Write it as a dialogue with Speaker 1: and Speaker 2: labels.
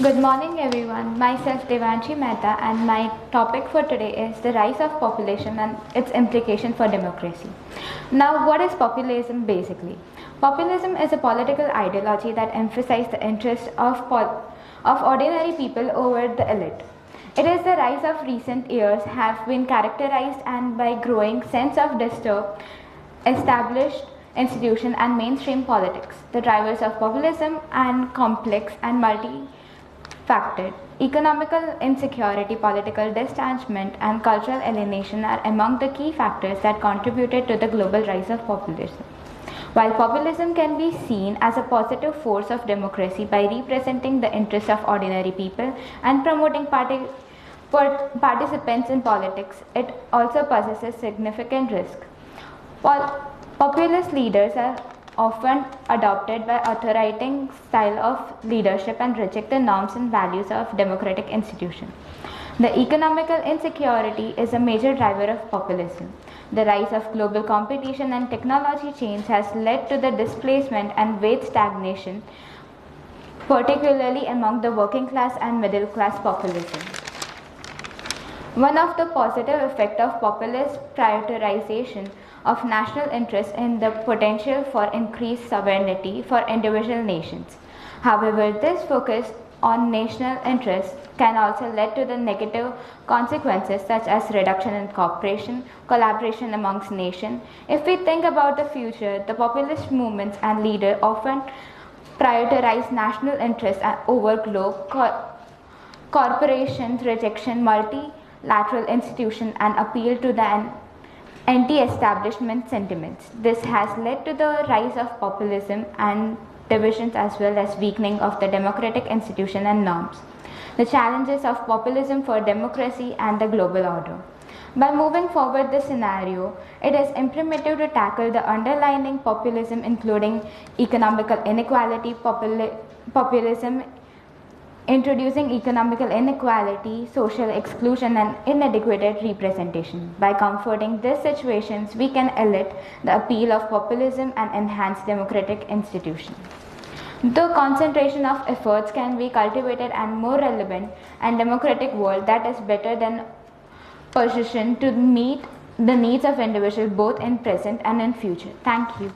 Speaker 1: Good morning everyone, myself Devanshi Mehta and my topic for today is the rise of populism and its implication for democracy. Now what is populism basically? Populism is a political ideology that emphasizes the interests of ordinary people over the elite. It is the rise of recent years have been characterized and by growing sense of disturbed established institution and mainstream politics. The drivers of populism and complex and multi-factored. Economical insecurity, political disenchantment, and cultural alienation are among the key factors that contributed to the global rise of populism. While populism can be seen as a positive force of democracy by representing the interests of ordinary people and promoting participants in politics, it also possesses significant risk. Populist leaders are often adopted by authoritarian style of leadership and reject the norms and values of democratic institutions. The economical insecurity is a major driver of populism. The rise of global competition and technology change has led to the displacement and wage stagnation, particularly among the working class and middle class population. One of the positive effects of populist prioritization of national interest in the potential for increased sovereignty for individual nations. However, this focus on national interests can also lead to the negative consequences such as reduction in cooperation, collaboration amongst nations. If we think about the future, the populist movements and leaders often prioritize national interests over corporations, rejection multilateral institutions and appeal to the anti-establishment sentiments. This has led to the rise of populism and divisions as well as weakening of the democratic institution and norms. The challenges of populism for democracy and the global order. By moving forward this scenario, it is imperative to tackle the underlying populism including economical inequality, populism introducing economical inequality, social exclusion and inadequate representation. By comforting these situations, we can elicit the appeal of populism and enhance democratic institutions. The concentration of efforts can be cultivated and more relevant and democratic world that is better than positioned to meet the needs of individuals both in present and in future. Thank you.